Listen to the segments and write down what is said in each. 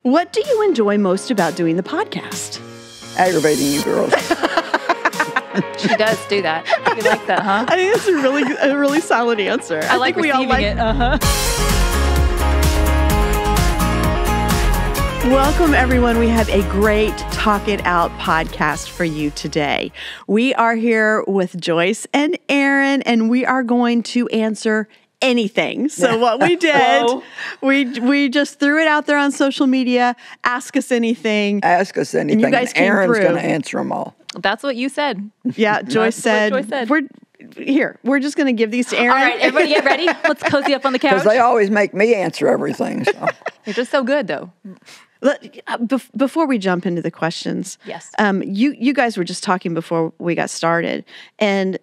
What do you enjoy most about doing the podcast? Aggravating you girls. She does do that. You like that, huh? I think that's a really solid answer. I like think receiving it. Welcome, everyone. We have a great Talk It Out podcast for you today. We are here with Joyce and Aaron, and we are going to answer anything. So what we did, we just threw it out there on social media. Ask us anything. Ask us anything. And you guys came Aaron's through. going to answer them all. That's what you said. Yeah, Joyce said. We're just going to give these to Aaron. All right, everybody get ready. Let's cozy up on the couch. Because they always make me answer everything. So. You're just so good, though. Before we jump into the questions, yes, you guys were just talking before we got started, and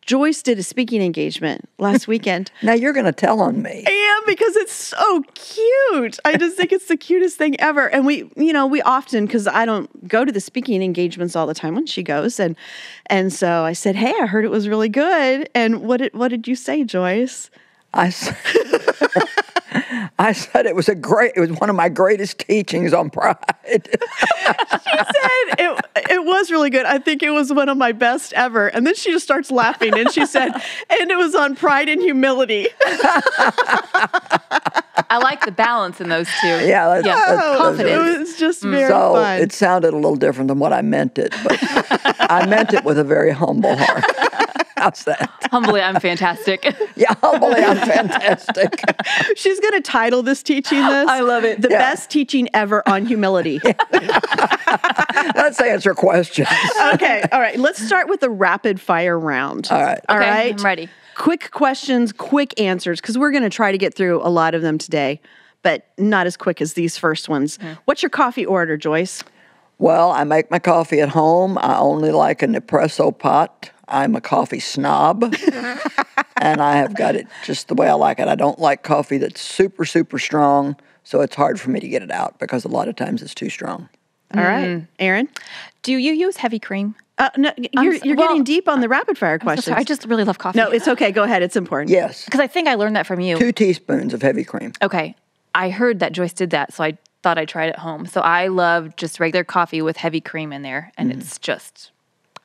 Joyce did a speaking engagement last weekend. Now you're going to tell on me. I am, because it's so cute. I just think it's the cutest thing ever. And we often, because I don't go to the speaking engagements all the time when she goes, and so I said, "Hey, I heard it was really good." And what did you say, Joyce? I said it was one of my greatest teachings on pride. She said it was really good. I think it was one of my best ever. And then she just starts laughing and she said, and it was on pride and humility. I like the balance in those two. Yeah, that's confidence. It was just very fun. So it sounded a little different than what I meant it, but I meant it with a very humble heart. How's that? Humbly, I'm fantastic. Yeah, humbly, I'm fantastic. She's going to title this teaching this. I love it. The best teaching ever on humility. Let's answer questions. Okay. All right. Let's start with the rapid fire round. All right. All Okay, right. I'm ready. Quick questions, quick answers, because we're going to try to get through a lot of them today, but not as quick as these first ones. What's your coffee order, Joyce? Well, I make my coffee at home. I only like an espresso pot. I'm a coffee snob, and I have got it just the way I like it. I don't like coffee that's super, super strong, so it's hard for me to get it out because a lot of times it's too strong. All right. Aaron? Do you use heavy cream? No, you're getting deep on the rapid fire questions. I just really love coffee. No, it's okay. Go ahead. It's important. Yes. Because I think I learned that from you. 2 teaspoons of heavy cream. Okay. I heard that Joyce did that, so I thought I'd try it at home. So I love just regular coffee with heavy cream in there, and it's just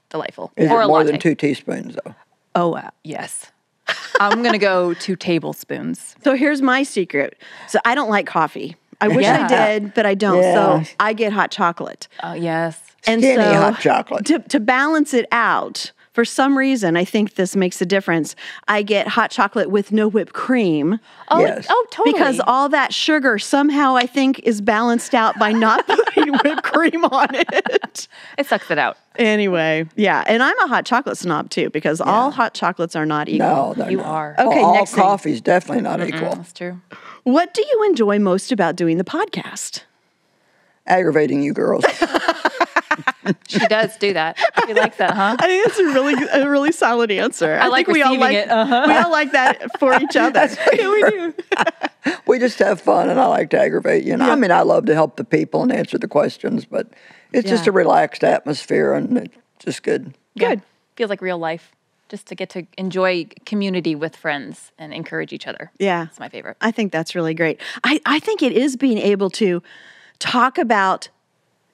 delightful. Is or it a more latte. than 2 teaspoons, though? Oh, yes. I'm going to go 2 tablespoons. So here's my secret. So I don't like coffee. I wish I did, but I don't. Yeah. So I get hot chocolate. Oh, yes. And Skinny so hot chocolate. To balance it out, for some reason, I think this makes a difference. I get hot chocolate with no whipped cream. Oh, Yes. Totally. Because all that sugar somehow, I think, is balanced out by not putting whipped cream on it. It sucks it out. Anyway, yeah. And I'm a hot chocolate snob, too, because all hot chocolates are not equal. No, they're You not. are. Okay, all next thing. coffee's definitely not equal. That's true. What do you enjoy most about doing the podcast? Aggravating you girls. She does do that. You like that, huh? I think that's a really solid answer. I like think we all receiving like it. Uh-huh. We all like that for each other. Yeah, we do. We just have fun, and I like to aggravate you. I mean, I love to help the people and answer the questions, but it's just a relaxed atmosphere, and it's just good. Good. Feels like real life. Just to get to enjoy community with friends and encourage each other. Yeah. It's my favorite. I think that's really great. I think it is being able to talk about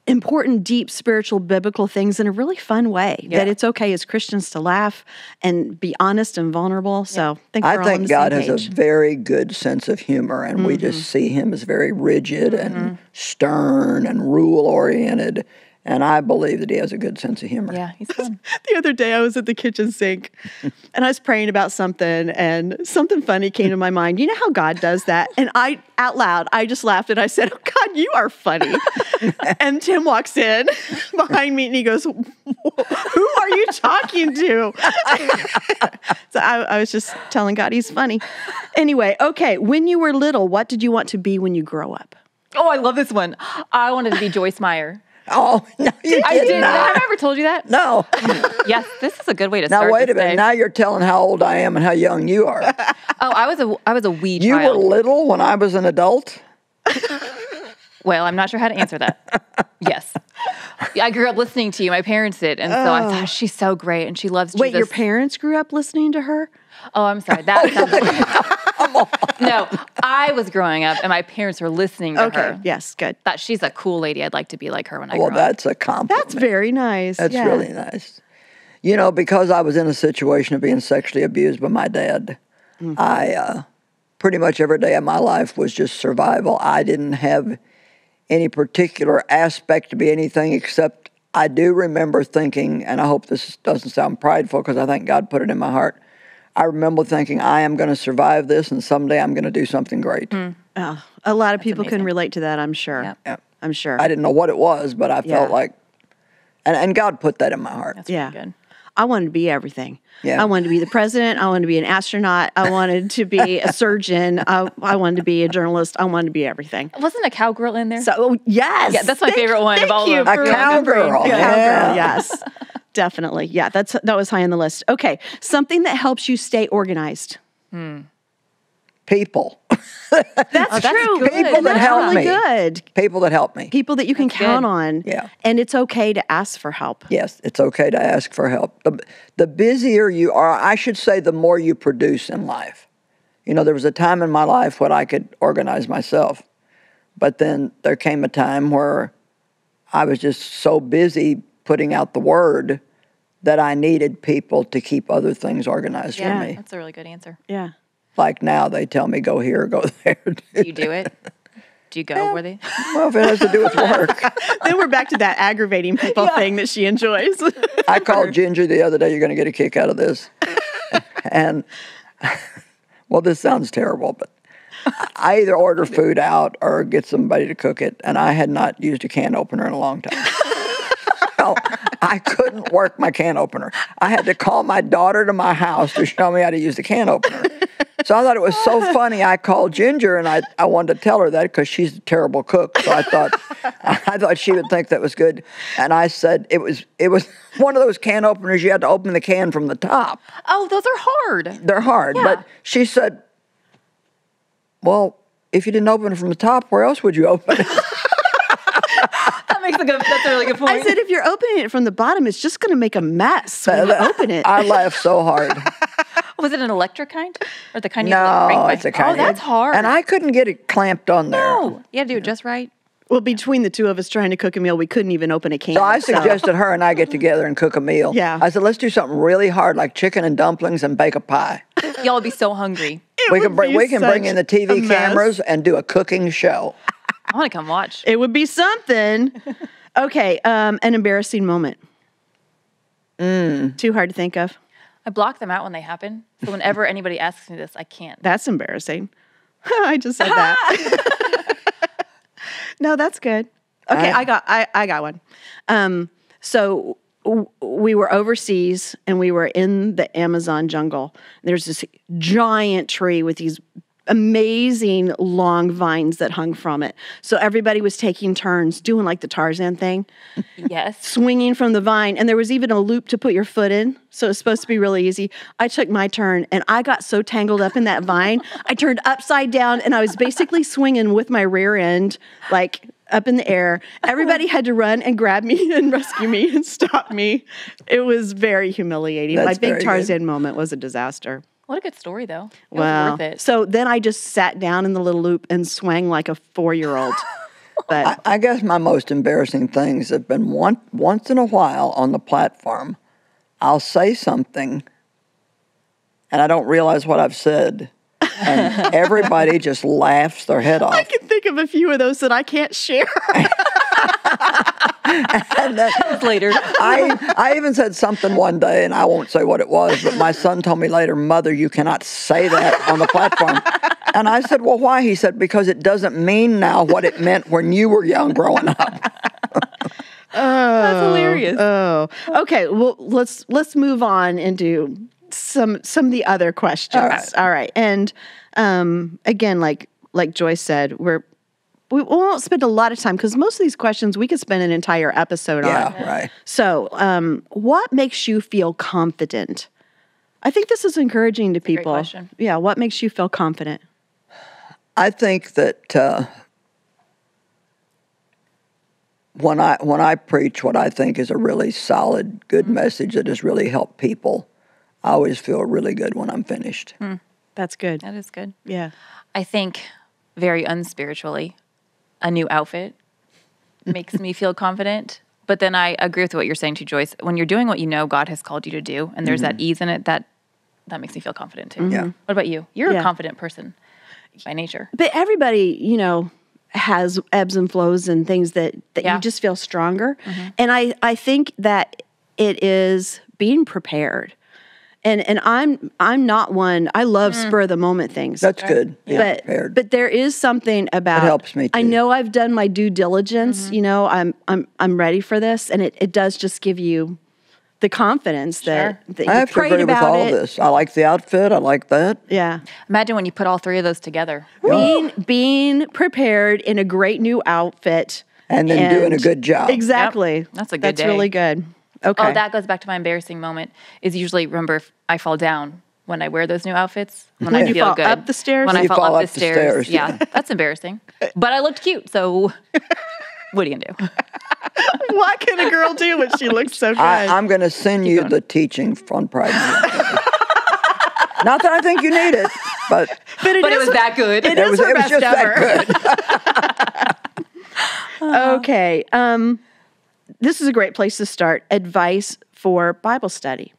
important, deep, spiritual, biblical things in a really fun way. Yeah. That it's okay as Christians to laugh and be honest and vulnerable. So I think we're all on the God same has page. a very good sense of humor, and we just see him as very rigid and stern and rule-oriented. And I believe that he has a good sense of humor. Yeah, he's fun. The other day I was at the kitchen sink and I was praying about something and something funny came to my mind. You know how God does that? And out loud, I just laughed and I said, "Oh God, you are funny." And Tim walks in behind me and he goes, "Who are you talking to?" So I was just telling God he's funny. Anyway, okay. When you were little, what did you want to be when you grow up? Oh, I love this one. I wanted to be Joyce Meyer. Oh, no, you I did did. not. Have I ever told you that? No. Yes, this is a good way to Now, start wait this a minute. day. Now you're telling how old I am and how young you are. Oh, I was a wee You child. were little when I was an adult? Well, I'm not sure how to answer that. Yes. I grew up listening to you. My parents did. And so I thought, she's so great and she loves Jesus. Wait, your parents grew up listening to her? Oh, I'm sorry. That sounds Come on. No, I was growing up and my parents were listening to Okay. her. Yes. Good. Thought she's a cool lady. I'd like to be like her when I Well, grow up. that's a compliment. That's very nice. That's yeah. really nice. You know, because I was in a situation of being sexually abused by my dad, I pretty much every day of my life was just survival. I didn't have any particular aspect to be anything except I do remember thinking, and I hope this doesn't sound prideful because I think God put it in my heart. I remember thinking, I am going to survive this and someday I'm going to do something great. Oh, a lot of people can amazing. relate to that, I'm sure. Yep. Yeah. I'm sure. I didn't know what it was, but I felt Yeah. like, and God put that in my heart. That's Yeah. really good. I wanted to be everything. Yeah. I wanted to be the president. I wanted to be an astronaut. I wanted to be a surgeon. I wanted to be a journalist. I wanted to be everything. Wasn't a cowgirl in there? So, yes. Yeah, that's my favorite one of thank all of you them. for A cowgirl, remembering. A yeah. cowgirl, yes. Definitely. Yeah, that was high on the list. Okay. Something that helps you stay organized. People. That's true. good. People that That's help really me. good. People that help me. People that you can count good. on. Yeah. And it's okay to ask for help. Yes, it's okay to ask for help. The busier you are, I should say, the more you produce in life. You know, there was a time in my life when I could organize myself, but then there came a time where I was just so busy putting out the word that I needed people to keep other things organized Yeah, for me. that's a really good answer. Yeah. Like now, they tell me go here, go there. Do you do it? Do you go where they? Well, if it has to do with work. Then we're back to that aggravating people thing that she enjoys. I called Ginger the other day. You're going to get a kick out of this. And, well, this sounds terrible, but I either order food out or get somebody to cook it, and I had not used a can opener in a long time. So I couldn't work my can opener. I had to call my daughter to my house to show me how to use the can opener. So I thought it was so funny. I called Ginger, and I wanted to tell her that because she's a terrible cook. So I thought she would think that was good. And I said it was one of those can openers you had to open the can from the top. Oh, those are hard. They're hard. Yeah. But she said, well, if you didn't open it from the top, where else would you open it? That's a really good point. I said, if you're opening it from the bottom, it's just going to make a mess when you open it. I laughed so hard. Was it an electric kind? Or the kind you like No, crank by? it's a kind. Oh, that's hard. And I couldn't get it clamped on there. No, you had to do it just right. Well, between the two of us trying to cook a meal, we couldn't even open a can. So I suggested her and I get together and cook a meal. Yeah. I said, let's do something really hard like chicken and dumplings and bake a pie. Y'all would be so hungry. We can bring in the TV cameras and do a cooking show. I want to come watch. It would be something. Okay, an embarrassing moment. Too hard to think of. I block them out when they happen. So whenever anybody asks me this, I can't. That's embarrassing. I just said that. No, that's good. Okay, I got one. So we were overseas and we were in the Amazon jungle. There's this giant tree with these amazing long vines that hung from it. So everybody was taking turns doing like the Tarzan thing, Yes. swinging from the vine. And there was even a loop to put your foot in. So it's supposed to be really easy. I took my turn and I got so tangled up in that vine, I turned upside down and I was basically swinging with my rear end, like up in the air. Everybody had to run and grab me and rescue me and stop me. It was very humiliating. That's My big very good. Tarzan moment was a disaster. What a good story, though. It Wow. was worth it. So then I just sat down in the little loop and swang like a 4-year-old. But I guess my most embarrassing things have been once in a while on the platform, I'll say something and I don't realize what I've said. And everybody just laughs their head off. I can think of a few of those that I can't share. And then Later. I even said something one day, and I won't say what it was, but my son told me later, Mother, you cannot say that on the platform. And I said, well, why? He said, because it doesn't mean now what it meant when you were young growing up. That's hilarious. Oh, okay. Well, let's move on into some of the other questions. All right. And again, like Joyce said, we won't spend a lot of time because most of these questions we could spend an entire episode on. Yeah, right. So, what makes you feel confident? I think this is encouraging to people. great question. Yeah, what makes you feel confident? I think that when I preach what I think is a really solid, good message that has really helped people, I always feel really good when I'm finished. That's good. That is good. Yeah. I think very unspiritually, a new outfit makes me feel confident. But then I agree with what you're saying too, Joyce. When you're doing what you know God has called you to do, and there's that ease in it, that makes me feel confident too. Yeah. What about you? You're Yeah. a confident person by nature. But everybody, has ebbs and flows and things that Yeah. you just feel stronger. And I think that it is being prepared. And I'm not one. I love spur of the moment things. That's good. Yeah, prepared. But there is something about It helps me, I too. know I've done my due diligence. I'm ready for this, and it does just give you the confidence that you I have to prayed agree with about all it. of this. I like the outfit. I like that. Yeah, Imagine when you put all three of those together. being prepared in a great new outfit And then doing a good job. Exactly. Yep. That's a good day. That's really good. Okay. Oh, that goes back to my embarrassing moment. Is usually, remember, if I fall down when I wear those new outfits. When I you feel fall good. up the stairs? When When I you fall fall up up the the stairs. stairs. Yeah, that's embarrassing. But I looked cute, so what are you going to do? What can a girl do when she looks so good? I'm going to send you the teaching on Pride Month. Not that I think you need it, but But it was that good. It is her best just ever. that good. Okay. This is a great place to start. Advice for Bible study.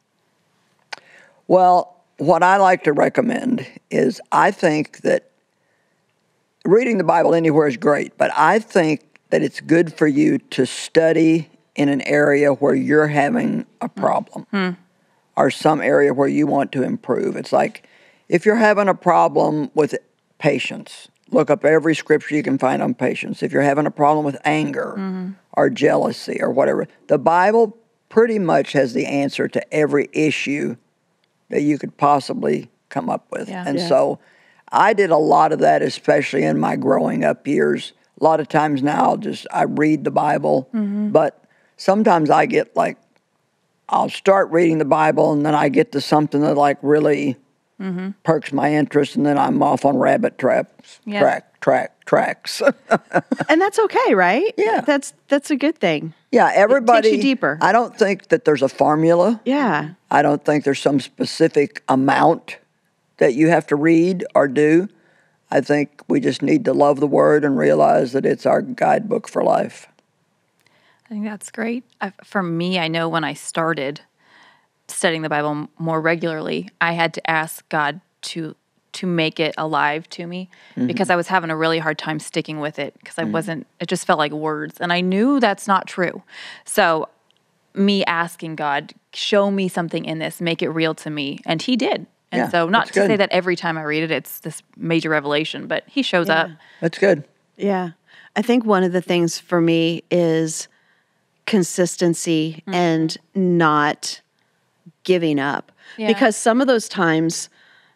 Well, what I like to recommend is I think that reading the Bible anywhere is great, but I think that it's good for you to study in an area where you're having a problem or some area where you want to improve. It's like if you're having a problem with patience, look up every scripture you can find on patience. If you're having a problem with anger or jealousy or whatever, the Bible pretty much has the answer to every issue that you could possibly come up with. Yeah. And Yeah. so I did a lot of that, especially in my growing up years. A lot of times now I read the Bible, but sometimes I get like, I'll start reading the Bible and then I get to something that like really perks my interest, and then I'm off on rabbit traps, Yeah. tracks. And that's okay, right? Yeah. That's a good thing. Yeah, everybody. you deeper. I don't think that there's a formula. Yeah. I don't think there's some specific amount that you have to read or do. I think we just need to love the Word and realize that it's our guidebook for life. I think that's great. For me, I know when I started studying the Bible more regularly, I had to ask God to make it alive to me because I was having a really hard time sticking with it because it just felt like words. And I knew that's not true. So me asking God, show me something in this, make it real to me. And he did. And Yeah, so not that's to say good. that every time I read it, it's this major revelation, but he shows up. That's good. Yeah. I think one of the things for me is consistency and not giving up. Yeah. Because some of those times,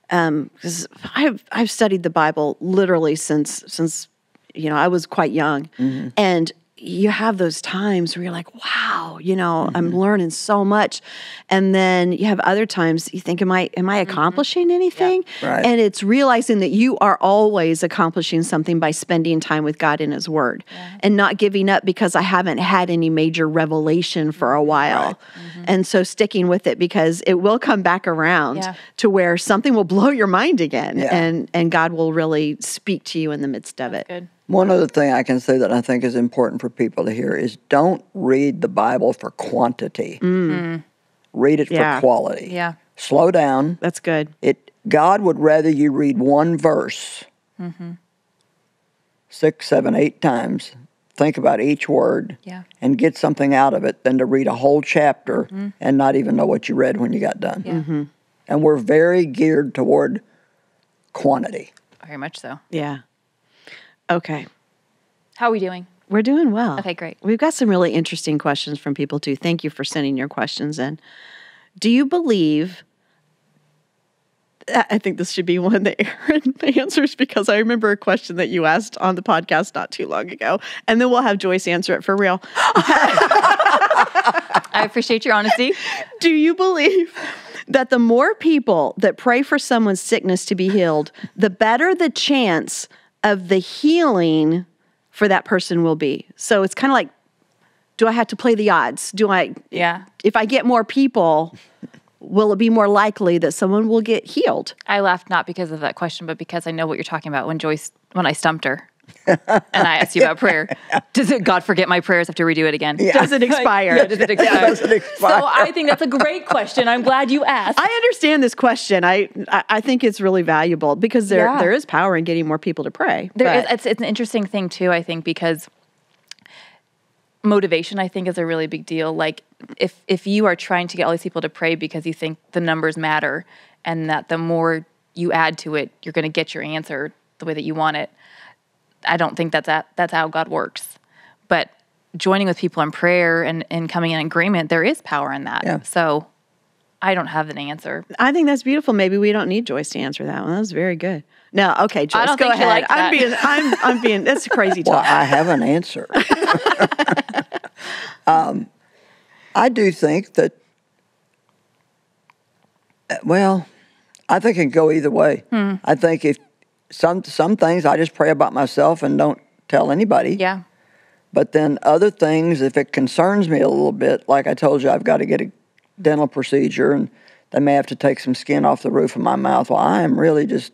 because I've studied the Bible literally since I was quite young, and you have those times where you're like, wow, I'm learning so much. And then you have other times you think, am I accomplishing anything? Yeah. Right. And it's realizing that you are always accomplishing something by spending time with God in his word and not giving up because I haven't had any major revelation for a while. And so sticking with it because it will come back around to where something will blow your mind again and God will really speak to you in the midst of it. Good. One other thing I can say that I think is important for people to hear is don't read the Bible for quantity. Read it for quality. Yeah. Slow down. That's good. God would rather you read one verse 6, 7, 8 times, think about each word, and get something out of it than to read a whole chapter and not even know what you read when you got done. Yeah. And we're very geared toward quantity. Very much so. Yeah. Okay. How are we doing? We're doing well. Okay, great. We've got some really interesting questions from people too. Thank you for sending your questions in. Do you believe, I think this should be one that Aaron answers because I remember a question that you asked on the podcast not too long ago, and then we'll have Joyce answer it for real. I appreciate your honesty. Do you believe that the more people that pray for someone's sickness to be healed, the better the chance of the healing for that person will be? So it's kind of like, do I have to play the odds? Yeah. If I get more people, will it be more likely that someone will get healed? I laughed not because of that question, but because I know what you're talking about. When I stumped her and I asked you about prayer, God forget my prayers? I have to redo it again. Does it expire? Yeah, does it expire? Does it expire? So I think that's a great question. I'm glad you asked. I understand this question. I think it's really valuable because there is power in getting more people to pray. It's an interesting thing too, I think, because motivation, I think, is a really big deal. Like if you are trying to get all these people to pray because you think the numbers matter and that the more you add to it, you're going to get your answer the way that you want it. I don't think that's how God works. But joining with people in prayer and coming in agreement, there is power in that. Yeah. So I don't have an answer. I think that's beautiful. Maybe we don't need Joyce to answer that one. That was very good. No, okay, Joyce, I don't go think you ahead. like that. I'm being. That's crazy Well, talk. I have an answer. I do think that, well, I think it can go either way. I think if some things I just pray about myself and don't tell anybody. Yeah. But then other things, if it concerns me a little bit, like I told you, I've got to get a dental procedure and they may have to take some skin off the roof of my mouth. Well, I am really just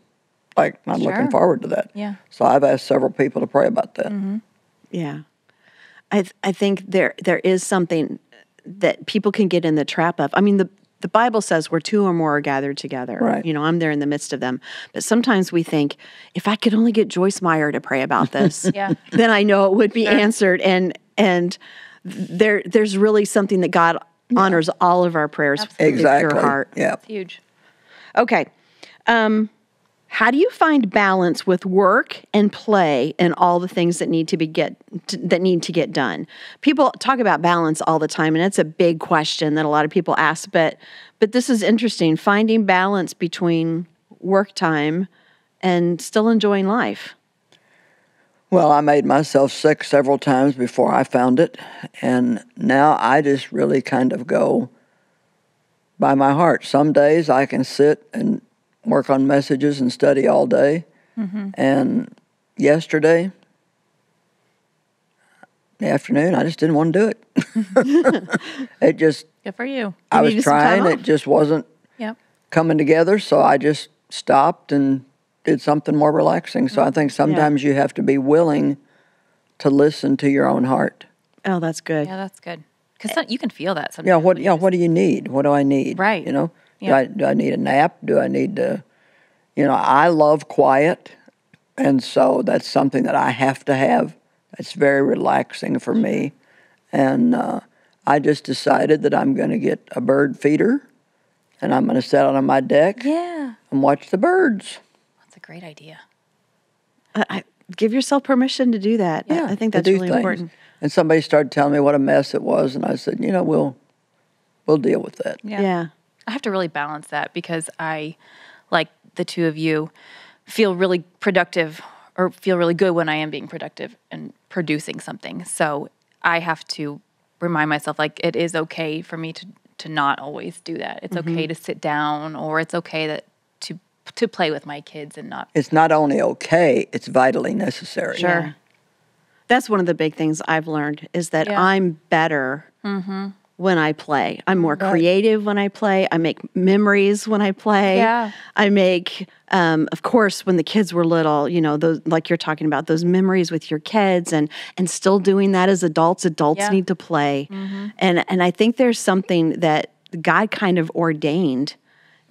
like not looking forward to that. Yeah. So I've asked several people to pray about that. Yeah. I think there is something that people can get in the trap of. I mean, the Bible says where two or more are gathered together. Right. You know, I'm there in the midst of them. But sometimes we think, if I could only get Joyce Meyer to pray about this, then I know it would be answered. And there's really something that God honors all of our prayers with Exactly. your heart. Yeah. It's huge. Okay. How do you find balance with work and play and all the things that need to get done? People talk about balance all the time, and it's a big question that a lot of people ask. But this is interesting: finding balance between work time and still enjoying life. Well, I made myself sick several times before I found it, and now I just really kind of go by my heart. Some days I can sit and work on messages and study all day. And yesterday, in the afternoon, I just didn't want to do it. It just, Good for you. I was needed some time trying, it off. just wasn't Yep. coming together, so I just stopped and did something more relaxing. So I think sometimes you have to be willing to listen to your own heart. Oh, that's good. Yeah, that's good. Because you can feel that sometimes. Yeah, when you what do you need? What do I need? Right. You know? Yeah. Do I need a nap? Do I need to, I love quiet, and so that's something that I have to have. It's very relaxing for me. And I just decided that I'm going to get a bird feeder, and I'm going to sit out on my deck Yeah. and watch the birds. That's a great idea. Give yourself permission to do that. Yeah, I think to that's do really things. important. And somebody started telling me what a mess it was, and I said, we'll deal with that. Yeah. I have to really balance that because I, like the two of you, feel really productive or feel really good when I am being productive and producing something. So I have to remind myself, like, it is okay for me to not always do that. It's okay to sit down, or it's okay to play with my kids and not. It's not only okay, it's vitally necessary. Sure. Yeah. That's one of the big things I've learned is that I'm better when I play. I'm more creative when I play. I make memories when I play. Yeah. I make, of course, when the kids were little, those, like you're talking about, those memories with your kids and still doing that as adults. Adults need to play. And I think there's something that God kind of ordained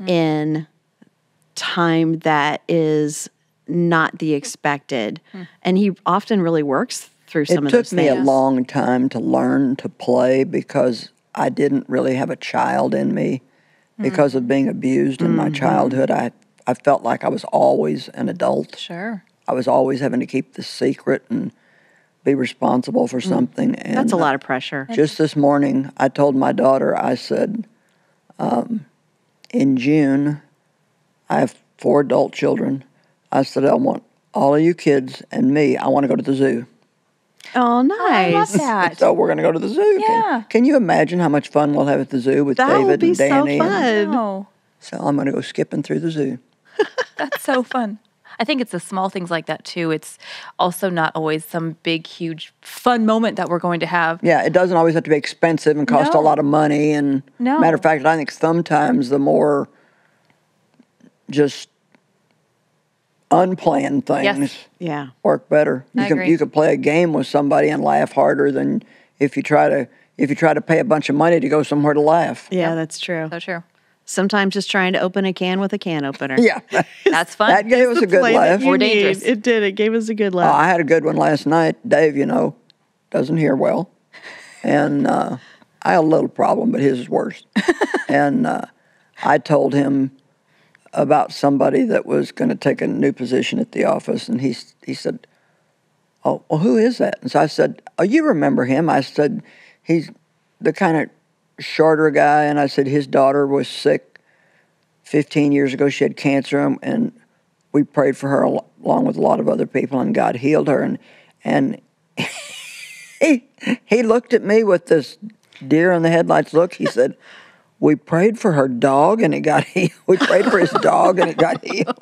in time that is not the expected. And he often really works through some of those It took me things. a long time to learn to play because I didn't really have a child in me. Because of being abused in my childhood, I felt like I was always an adult. Sure. I was always having to keep this secret and be responsible for something. And That's a lot of pressure. just this morning, I told my daughter, I said, in June, I have 4 adult children. I said, I want all of you kids and me, I want to go to the zoo. Oh, I love nice. that. So we're going to go to the zoo. Yeah. Can you imagine how much fun we'll have at the zoo with That will David be and Danny? so fun. Oh, So I'm going to go skipping through the zoo. that's so fun. I think it's the small things like that too. It's also not always some big, huge, fun moment that we're going to have. Yeah, it doesn't always have to be expensive and cost a No. lot of money. And No. matter of fact, I think sometimes the more just unplanned things Yes. Yeah. work better. I agree. You can play a game with somebody and laugh harder than if you try to pay a bunch of money to go somewhere to laugh. Yeah, that's true. So true. Sometimes just trying to open a can with a can opener. Yeah, That's fun. that gave us a good Play that laugh. you More need. dangerous. It did. It gave us a good Oh, laugh. I had a good one last night. Dave, doesn't hear well. And I had a little problem, but his is worse. And I told him about somebody that was going to take a new position at the office. And he said, "Oh, well, who is that?" And so I said, "Oh, you remember him?" I said, "He's the kind of shorter guy." And I said, "His daughter was sick 15 years ago. She had cancer. And we prayed for her along with a lot of other people, and God healed her." And he looked at me with this deer in the headlights look. He said, "We prayed for her dog and it got healed. We prayed for his dog and it got healed."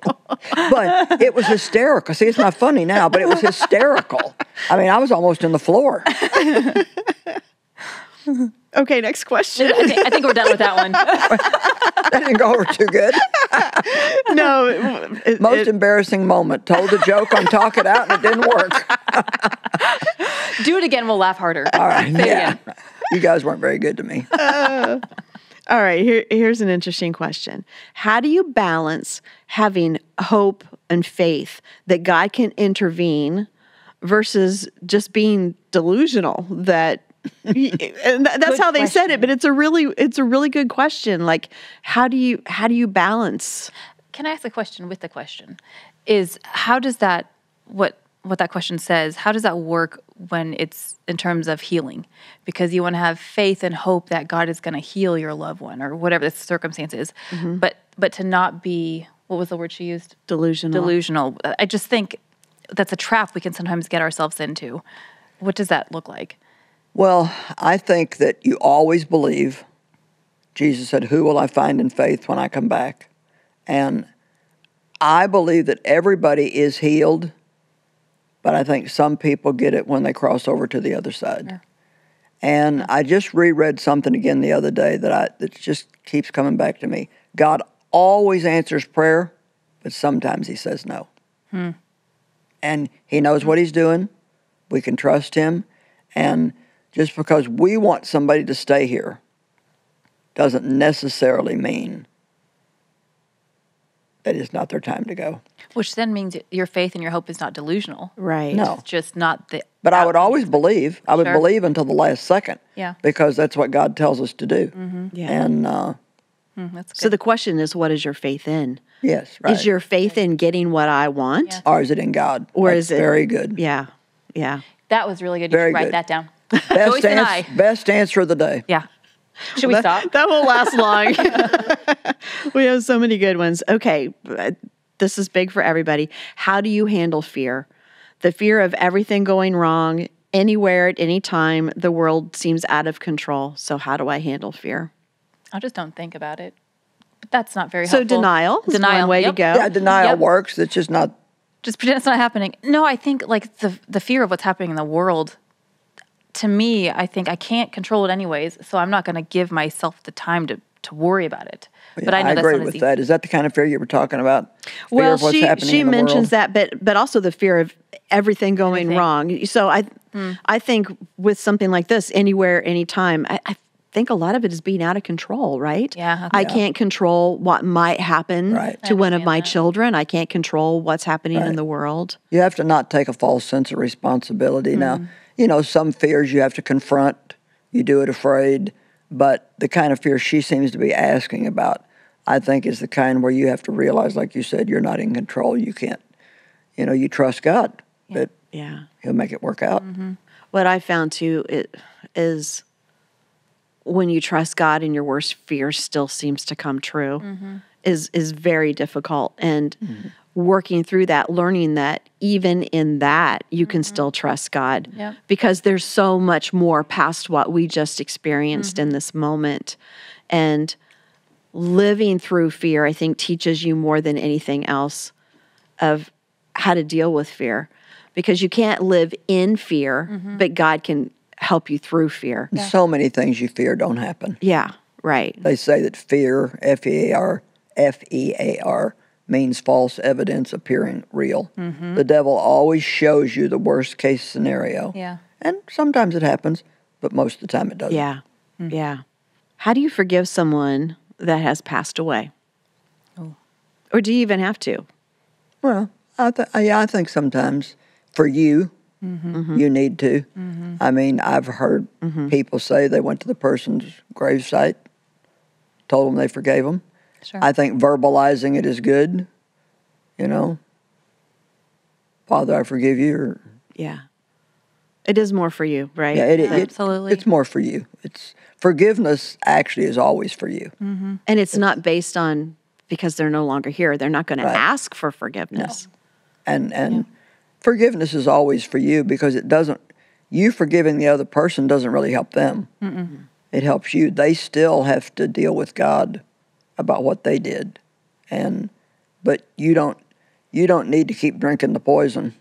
But it was hysterical. See, it's not funny now, but it was hysterical. I mean, I was almost in the floor. Okay, next question. I think we're done with that one. That didn't go over too good. No. Most embarrassing moment. Told a joke on Talk It Out and it didn't work. Do it again. We'll laugh harder. All right. Say it Yeah. again. You guys weren't very good to me. All right, here's an interesting question. How do you balance having hope and faith that God can intervene versus just being delusional that and that's Good how they said question. it, but it's a really good question. Like how do you balance? Can I ask a question with the question? Is how does that what that question says? How does that work when it's in terms of healing? Because you want to have faith and hope that God is going to heal your loved one or whatever the circumstance is, but to not be, what was the word she used? Delusional. I just think that's a trap we can sometimes get ourselves into. What does that look like? Well, I think that you always believe. Jesus said, "Who will I find in faith when I come back?" And I believe that everybody is healed, but I think some people get it when they cross over to the other side. Yeah. And I just reread something again the other day that just keeps coming back to me. God always answers prayer, but sometimes he says no. And he knows what he's doing. We can trust him. And just because we want somebody to stay here doesn't necessarily mean that it's not their time to go. Which then means your faith and your hope is not delusional. Right. No. It's just not the... But I would always believe. I would Sure. believe until the last second. Yeah. Because that's what God tells us to do. Yeah. And That's good. So the question is, what is your faith in? yes, right. Is your faith in getting what I want? Yeah. Or is it in God? Or That's is it very good? Yeah. Yeah. That was really good. You Very should write good. that down. Best, Joyce and I. best answer of the day. Yeah. Should we stop? That won't last long. We have so many good ones. Okay, this is big for everybody. How do you handle fear? The fear of everything going wrong, anywhere, at any time. The world seems out of control. So how do I handle fear? I just don't think about it. But that's not very So helpful. denial is one way to Yep. go. Yeah, denial Yep. works. It's just not. Just pretend it's not happening. No, I think like the fear of what's happening in the world, to me, I think I can't control it anyways, so I'm not going to give myself the time to worry about it. But I know that's agree not with easy. that. Is that the kind of fear you were talking about? Fear Well, of what's happening she in the mentions world? that, but also the fear of everything going Everything. wrong. So I think with something like this, anywhere, anytime, I think a lot of it is being out of control, right? Yeah. I can't control what might happen Right. to one of understand my that. children. I can't control what's happening in Right. the world. You have to not take a false sense of responsibility. Now, some fears you have to confront. You do it afraid. But the kind of fear she seems to be asking about, I think, is the kind where you have to realize, like you said, you're not in control. You can't, you trust God that Yeah. he'll make it work out. What I found too is when you trust God and your worst fear still seems to come true is very difficult. And working through that, learning that even in that you can still trust God Yep. because there's so much more past what we just experienced in this moment. And living through fear, I think, teaches you more than anything else of how to deal with fear, because you can't live in fear, but God can help you through fear. So many things you fear don't happen. Yeah, right. They say that fear, F-E-A-R, means false evidence appearing real. The devil always shows you the worst case scenario. Yeah. And sometimes it happens, but most of the time it doesn't. Yeah, yeah. How do you forgive someone that has passed away? Oh. Or do you even have to? Well, I think sometimes for you, you need to. I mean, I've heard people say they went to the person's gravesite, told them they forgave them. Sure. I think verbalizing it is good, you know. Father, I forgive you. Or, Yeah. It is more for you, right? yeah, Absolutely. It's more for you. It's forgiveness actually is always for you. And it's not based on because they're no longer here. They're not going to ask for forgiveness. And forgiveness is always for you because it doesn't, you forgiving the other person doesn't really help them. It helps you. They still have to deal with God about what they did. But you don't need to keep drinking the poison.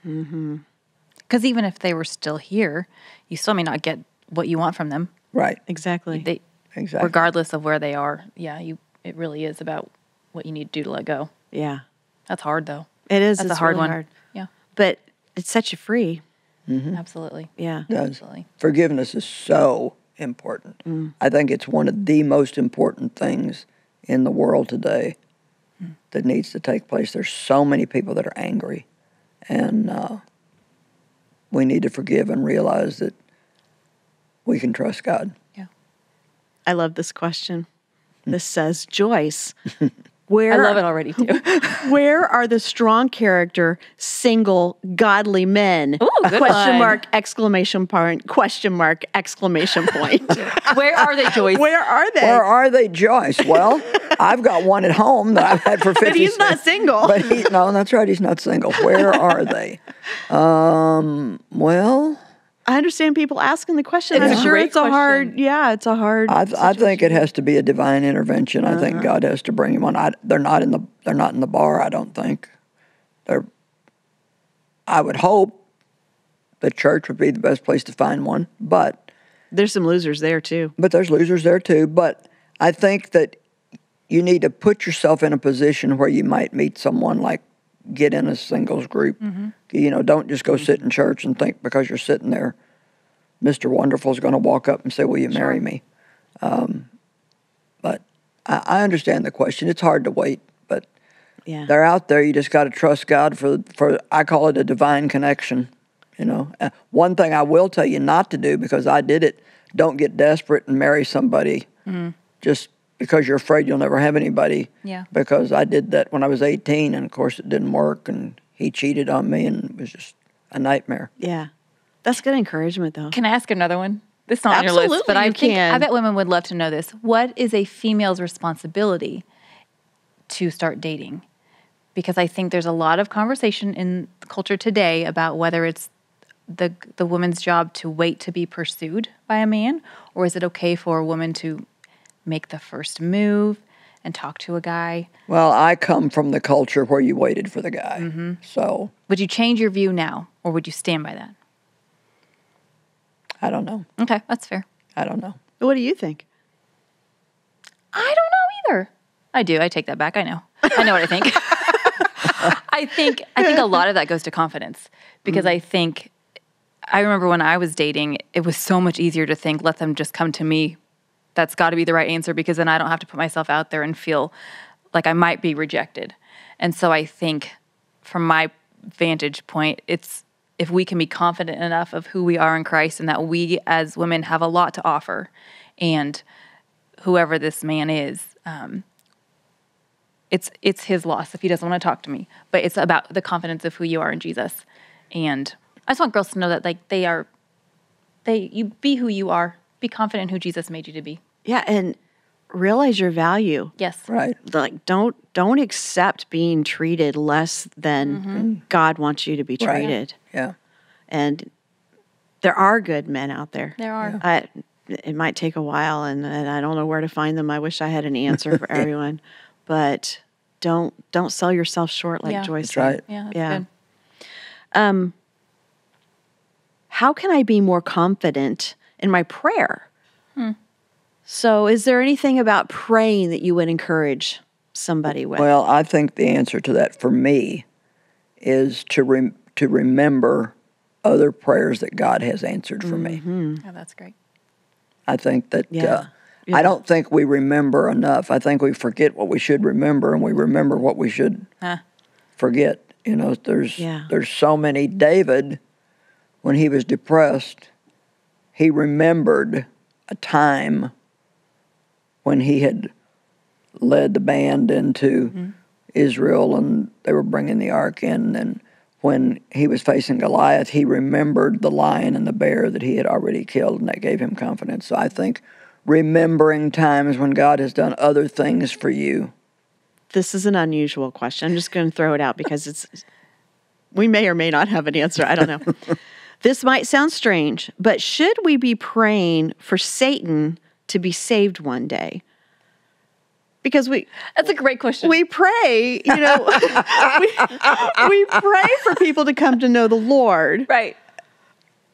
Because even if they were still here, you still may not get what you want from them. Right. Exactly. Exactly. Regardless of where they are. Yeah, it really is about what you need to do to let go. Yeah. That's hard, though. It is. That's It's a hard really one. hard. Yeah, But it sets you free. absolutely. Yeah. It does. Absolutely. Forgiveness is so important. I think it's one of the most important things in the world today that needs to take place. There's so many people that are angry, and we need to forgive and realize that we can trust God. Yeah. I love this question. This says, Joyce, I where love it already, too. where are the strong character, single, godly men? Ooh, good Question one. mark, exclamation point, question mark, exclamation point. Where are they, Joyce? Where are they? Where are they, Joyce? Well, I've got one at home that I've had for 50 But he's not single. But no, that's right, he's not single. Where are they? Well, I understand people asking the question. It's I'm a sure great it's a hard, question. yeah, it's a hard. I think it has to be a divine intervention. I think God has to bring him on. They're not in the bar. I don't think. I would hope the church would be the best place to find one, but There's some losers there too. there's losers there too. But I think that you need to put yourself in a position where you might meet someone, like get in a singles group. You know, don't just go sit in church and think because you're sitting there, Mr. Wonderful is going to walk up and say, will you marry me? But I understand the question. It's hard to wait, but Yeah. they're out there. You just got to trust God for I call it a divine connection. You know, one thing I will tell you not to do, because I did it, don't get desperate and marry somebody just because you're afraid you'll never have anybody. Yeah. Because I did that when I was 18, and of course it didn't work, and he cheated on me, and it was just a nightmare. Yeah. That's good encouragement though. Can I ask another one? This is not on your list, Absolutely, but I you think can. I bet women would love to know this. What is a female's responsibility to start dating? Because I think there's a lot of conversation in the culture today about whether it's the woman's job to wait to be pursued by a man, or is it okay for a woman to make the first move and talk to a guy? Well, I come from the culture where you waited for the guy. So Would you change your view now, or would you stand by that? I don't know. Okay, that's fair. I don't know. What do you think? I don't know either. I do. I take that back. I know what I think. I think a lot of that goes to confidence, because I remember when I was dating, it was so much easier to think, let them just come to me. That's got to be the right answer, because then I don't have to put myself out there and feel like I might be rejected. And so I think from my vantage point, it's if we can be confident enough of who we are in Christ and that we as women have a lot to offer, and whoever this man is, it's his loss if he doesn't want to talk to me. But it's about the confidence of who you are in Jesus. And I just want girls to know that you be who you are. Be confident in who Jesus made you to be. Yeah, and realize your value. Yes. Right. Like don't accept being treated less than God wants you to be Right. treated. Yeah. And there are good men out there. There are. It might take a while, and I don't know where to find them. I wish I had an answer for everyone. But don't sell yourself short, like Joyce That's said. right. Yeah, that's Yeah. good. How can I be more confident in my prayer? So is there anything about praying that you would encourage somebody with? Well, I think the answer to that for me is to remember other prayers that God has answered for me. Oh, that's great. I think that Yeah. I don't think we remember enough. I think we forget what we should remember, and we remember what we should forget. You know, there's so many. David, when he was depressed, he remembered a time when he had led the band into Israel, and they were bringing the ark in, and when he was facing Goliath, he remembered the lion and the bear that he had already killed, and that gave him confidence. So I think remembering times when God has done other things for you. This is an unusual question. I'm just going to throw it out because we may or may not have an answer. I don't know. This might sound strange, but should we be praying for Satan to be saved one day? Because That's a great question. we pray, we pray for people to come to know the Lord. Right.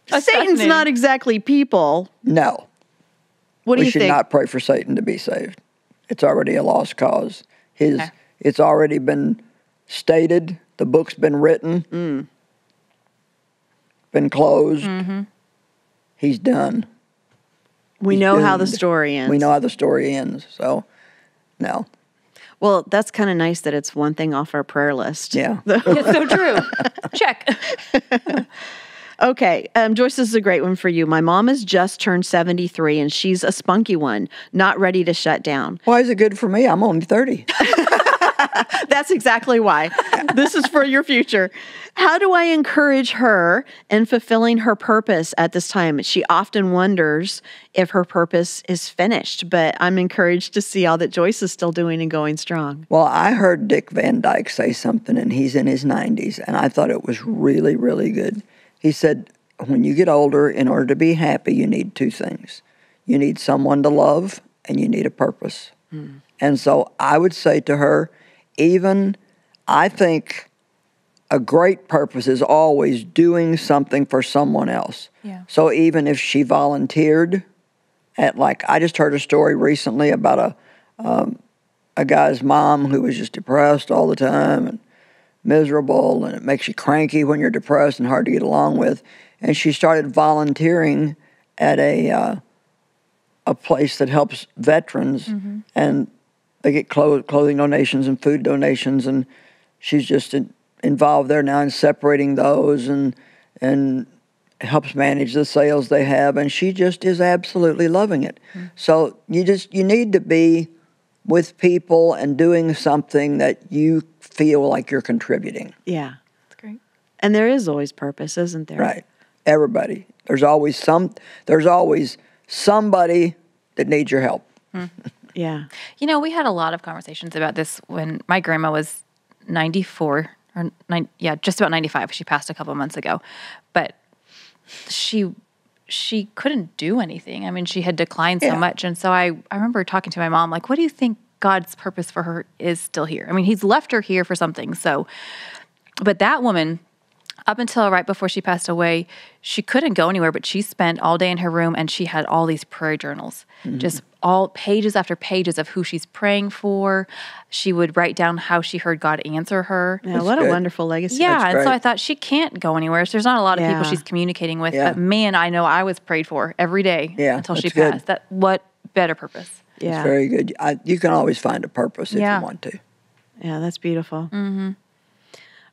That's Satan's fascinating. not exactly people. No, What do we you should think? not pray for Satan to be saved. It's already a lost cause. It's already been stated. The book's been written, been closed. He's done. We He's know how the doomed. story ends. We know how the story ends. So, no. Well, that's kind of nice that it's one thing off our prayer list. Yeah. It's so true. Check. Okay, Joyce, this is a great one for you. My mom has just turned 73, and she's a spunky one, not ready to shut down. Why is it good for me? I'm only 30. That's exactly why. This is for your future. How do I encourage her in fulfilling her purpose at this time? She often wonders if her purpose is finished, but I'm encouraged to see all that Joyce is still doing and going strong. Well, I heard Dick Van Dyke say something, and he's in his 90s, and I thought it was really, really good. He said, when you get older, in order to be happy, you need two things. You need someone to love, and you need a purpose. And so I would say to her, I think a great purpose is always doing something for someone else. Yeah. So even if she volunteered I just heard a story recently about a guy's mom who was just depressed all the time and miserable, and it makes you cranky when you're depressed and hard to get along with. And she started volunteering at a place that helps veterans, and they get clothing donations and food donations, and she's just involved there now in separating those and helps manage the sales they have, and she just is absolutely loving it. So you need to be with people and doing something that you feel like you're contributing. Yeah. That's great. And there is always purpose, isn't there? Right. Everybody. There's always somebody that needs your help. Yeah. You know, we had a lot of conversations about this when my grandma was 94 just about 95. She passed a couple of months ago, but she couldn't do anything. I mean, she had declined so much. And so I remember talking to my mom, like, what do you think God's purpose for her is still here? I mean, he's left her here for something. So, but that woman, up until right before she passed away, she couldn't go anywhere, but she spent all day in her room, and she had all these prayer journals, just all pages after pages of who she's praying for. She would write down how she heard God answer her. Yeah, what a good. wonderful legacy. Yeah, and so great. I thought she can't go anywhere. So there's not a lot of people Yeah. she's communicating with. Yeah. But man, I know I was prayed for every day until she that's good. passed. That what better purpose? Yeah. It's very good. You can always find a purpose if Yeah. you want to. Yeah, that's beautiful. Mm-hmm.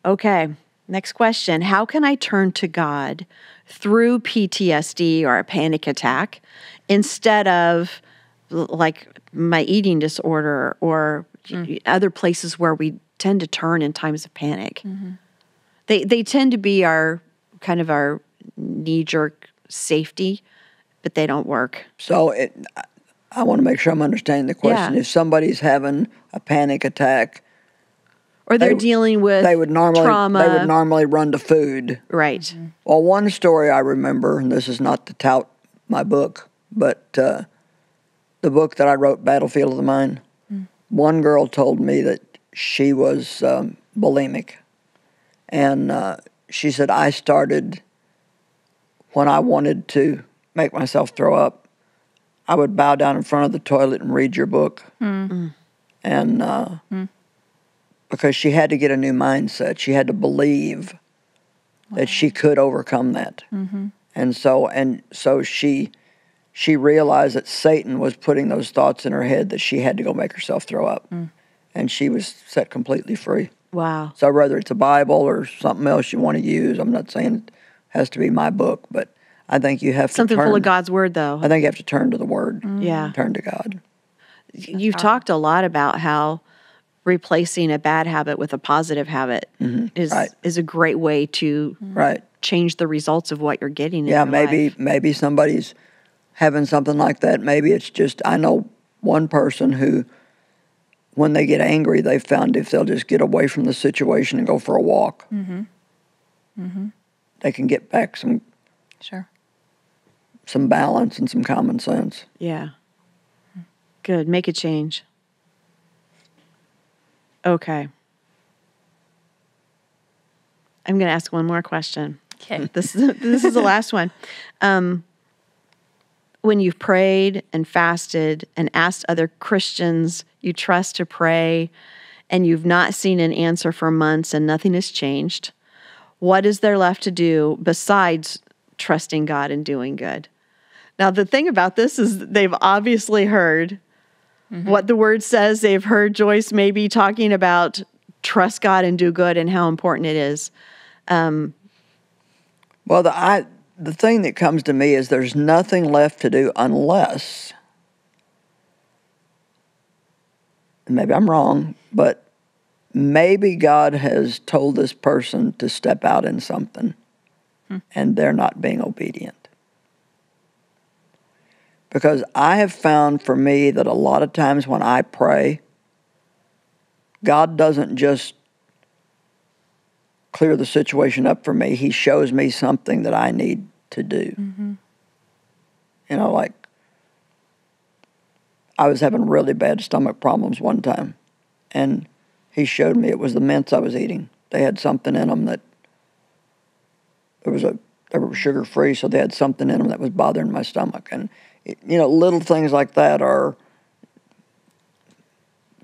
Okay, next question. How can I turn to God through PTSD or a panic attack instead of like my eating disorder or other places where we tend to turn in times of panic? They tend to be our knee-jerk safety, but they don't work. So I want to make sure I'm understanding the question. Yeah. If somebody's having a panic attack, Or they're dealing with they would trauma. normally run to food. Right. Well, one story I remember, and this is not to tout my book, but the book that I wrote, Battlefield of the Mind, one girl told me that she was bulimic. And she said, I started, when I wanted to make myself throw up, I would bow down in front of the toilet and read your book. And because she had to get a new mindset. She had to believe that she could overcome that. And so she realized that Satan was putting those thoughts in her head that she had to go make herself throw up. And she was set completely free. Wow. So whether it's a Bible or something else you want to use, I'm not saying it has to be my book, but I think you have to Something full of God's word, though. I think you have to turn to the Word. Yeah. Turn to God. You've talked a lot about how replacing a bad habit with a positive habit is a great way to change the results of what you're getting in your life. Maybe somebody's having something like that. Maybe it's just, I know one person who, when they get angry, they found if they'll just get away from the situation and go for a walk, they can get back some balance and some common sense. Yeah. Good. Make a change. Okay. I'm going to ask one more question. Okay. This is the last one. When you've prayed and fasted and asked other Christians you trust to pray, and you've not seen an answer for months and nothing has changed, what is there left to do besides trusting God and doing good? Now, the thing about this is they've obviously heard what the Word says. They've heard Joyce maybe talking about trust God and do good and how important it is. Well, the thing that comes to me is there's nothing left to do unless, maybe I'm wrong, but maybe God has told this person to step out in something and they're not being obedient. Because I have found for me that a lot of times when I pray, God doesn't just clear the situation up for me. He shows me something that I need to do. You know, like I was having really bad stomach problems one time, and he showed me it was the mints I was eating. They had something in them that they were sugar-free, so they had something in them that was bothering my stomach. And, you know, little things like that are,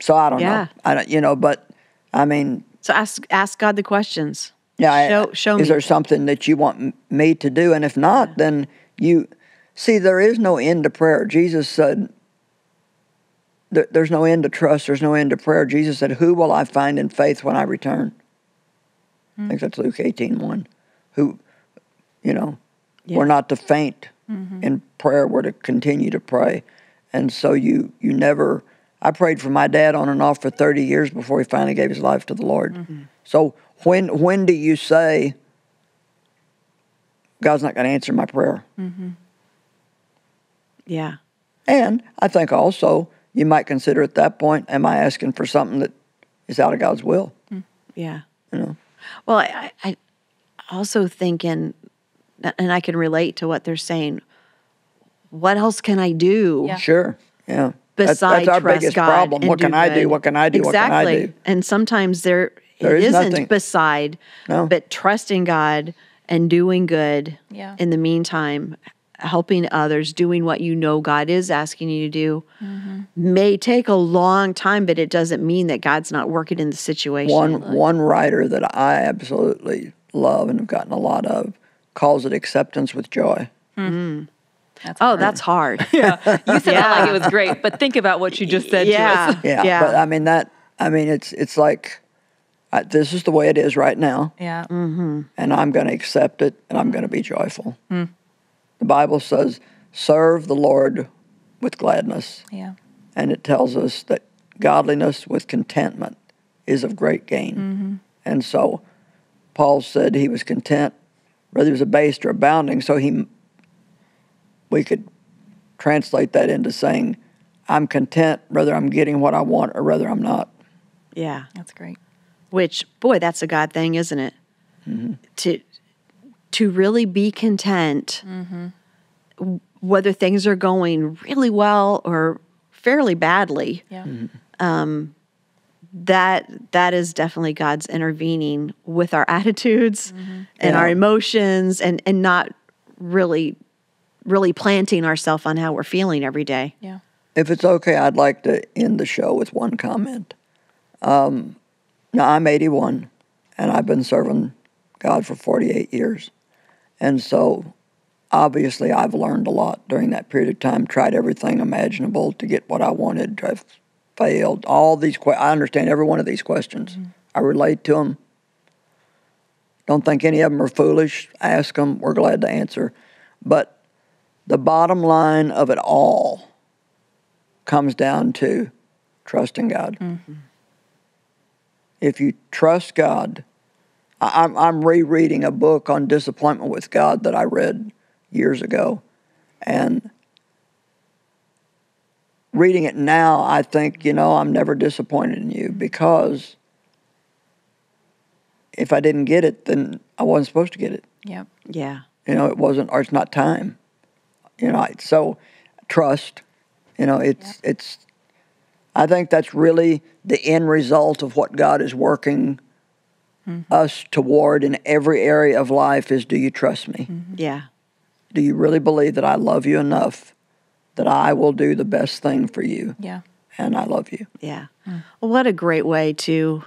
so I don't know. But I mean. So ask God the questions. Yeah, show me. Is there something that you want me to do? And if not, then there is no end to prayer. Jesus said, there's no end to trust, there's no end to prayer. Jesus said, who will I find in faith when I return? I think that's Luke 18:1. We're not to faint in prayer, we're to continue to pray. And so you never, I prayed for my dad on and off for 30 years before he finally gave his life to the Lord. So when do you say, God's not going to answer my prayer? Yeah. And I think also you might consider at that point, am I asking for something that is out of God's will? Yeah. You know. Well, I also think and I can relate to what they're saying. What else can I do? Yeah. Sure. Yeah. Besides that's our trust biggest God problem. and What can do I good. do? What can I do? Exactly. What can I do? And sometimes it is isn't nothing. beside, but trusting God and doing good in the meantime, helping others, doing what you know God is asking you to do, may take a long time, but it doesn't mean that God's not working in the situation. One writer that I absolutely love and have gotten a lot of calls it acceptance with joy. That's hard. Yeah. You said that like it was great, but think about what you just said to us. Yeah. But it's like, this is the way it is right now. Yeah. And I'm going to accept it, and I'm going to be joyful. The Bible says, serve the Lord with gladness. Yeah. And it tells us that godliness with contentment is of great gain. And so Paul said he was content, whether he was abased or abounding. So we could translate that into saying, I'm content whether I'm getting what I want or whether I'm not. Yeah. That's great. Which, boy, that's a God thing, isn't it? To really be content, whether things are going really well or fairly badly, that is definitely God's intervening with our attitudes and our emotions and not really planting ourselves on how we're feeling every day. Yeah. If it's okay, I'd like to end the show with one comment. Now, I'm 81, and I've been serving God for 48 years. And so, obviously, I've learned a lot during that period of time, tried everything imaginable to get what I wanted. I've failed. All these I understand every one of these questions. I relate to them. Don't think any of them are foolish. Ask them. We're glad to answer. But the bottom line of it all comes down to trusting God. If you trust God, I'm rereading a book on disappointment with God that I read years ago. And reading it now, I think, I'm never disappointed in you, because if I didn't get it, then I wasn't supposed to get it. Yep. Yeah. It wasn't, or it's not time. So trust, it's, I think that's really the end result of what God is working us toward in every area of life is, do you trust me? Yeah. Do you really believe that I love you enough that I will do the best thing for you? Yeah. And I love you. Yeah. Well, what a great way to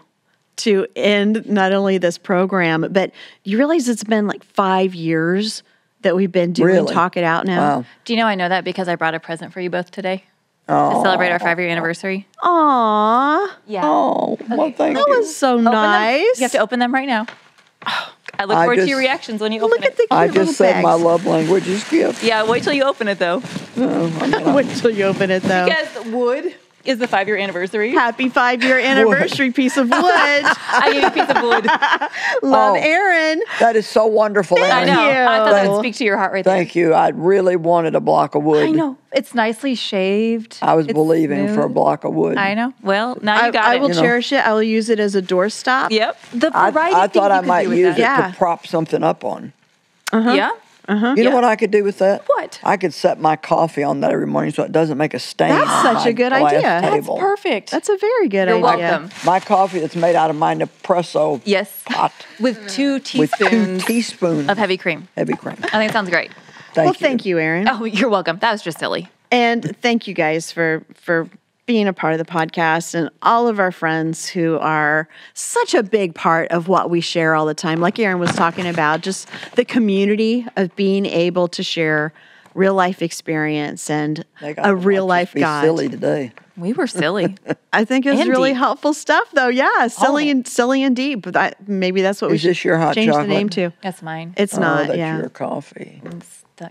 end not only this program, but you realize it's been like 5 years that we've been doing Really? Talk It Out now. Wow. Do you know I know that because I brought a present for you both today to celebrate our 5-year anniversary? Aw, Yeah. Oh, well, thank that you. was so Open them. nice. You have to open them right now. I look I forward to just- your reactions when you open Look it. at the cute I little just said bags. my love language is gift. Yeah, wait till you open it though. Wait till you open it, though. Because wood is the 5-year anniversary. Happy 5-year anniversary piece of wood. I need a piece of wood. Love, Oh. Aaron. That is so wonderful, I Aaron. know. you. I thought that Thank- would speak to your heart right there. Thank you. I really wanted a block of wood. I know. It's nicely shaved. I was It's believing for a smooth. block of wood. I know. Well, now you got I it. will cherish it. I will use it as a doorstop. Yep. The I variety I of things thought I you could might do with use that. it Yeah. to prop something up on. Yeah. You know Yeah. what I could do with that? What? I could set my coffee on that every morning so it doesn't make a stain That's on such my a good glass idea. That's table. perfect. That's a very good You're idea. welcome. My coffee that's made out of my Nespresso Yes. pot With 2 with 2 teaspoons teaspoons of heavy cream. heavy cream. I think it sounds great. Thank you, Aaron. Oh, you're welcome. That was just silly. And thank you guys for being a part of the podcast and all of our friends who are such a big part of what we share all the time. Like Aaron was talking about, just the community of being able to share real life experience and They got a to real watch us life be God. silly today. We were silly. I think it's And really deep. helpful stuff, though. Yeah, silly and deep. But maybe that's what we Is should this your hot change chocolate? the name to. That's mine. It's not. that's Yeah. your coffee.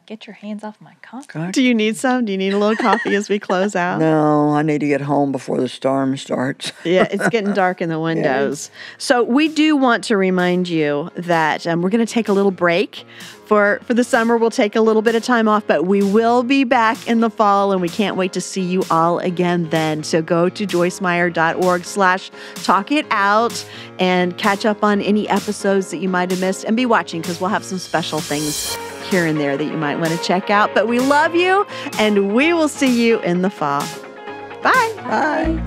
Get your hands off my coffee. God. Do you need some? Do you need a little coffee as we close out? No, I need to get home before the storm starts. Yeah, it's getting dark in the windows. So we do want to remind you that we're going to take a little break for the summer. We'll take a little bit of time off, but we will be back in the fall, and we can't wait to see you all again then. So go to joycemeyer.org/talkitout and catch up on any episodes that you might have missed, and be watching because we'll have some special things here and there that you might want to check out. But we love you, and we will see you in the fall. Bye. Bye.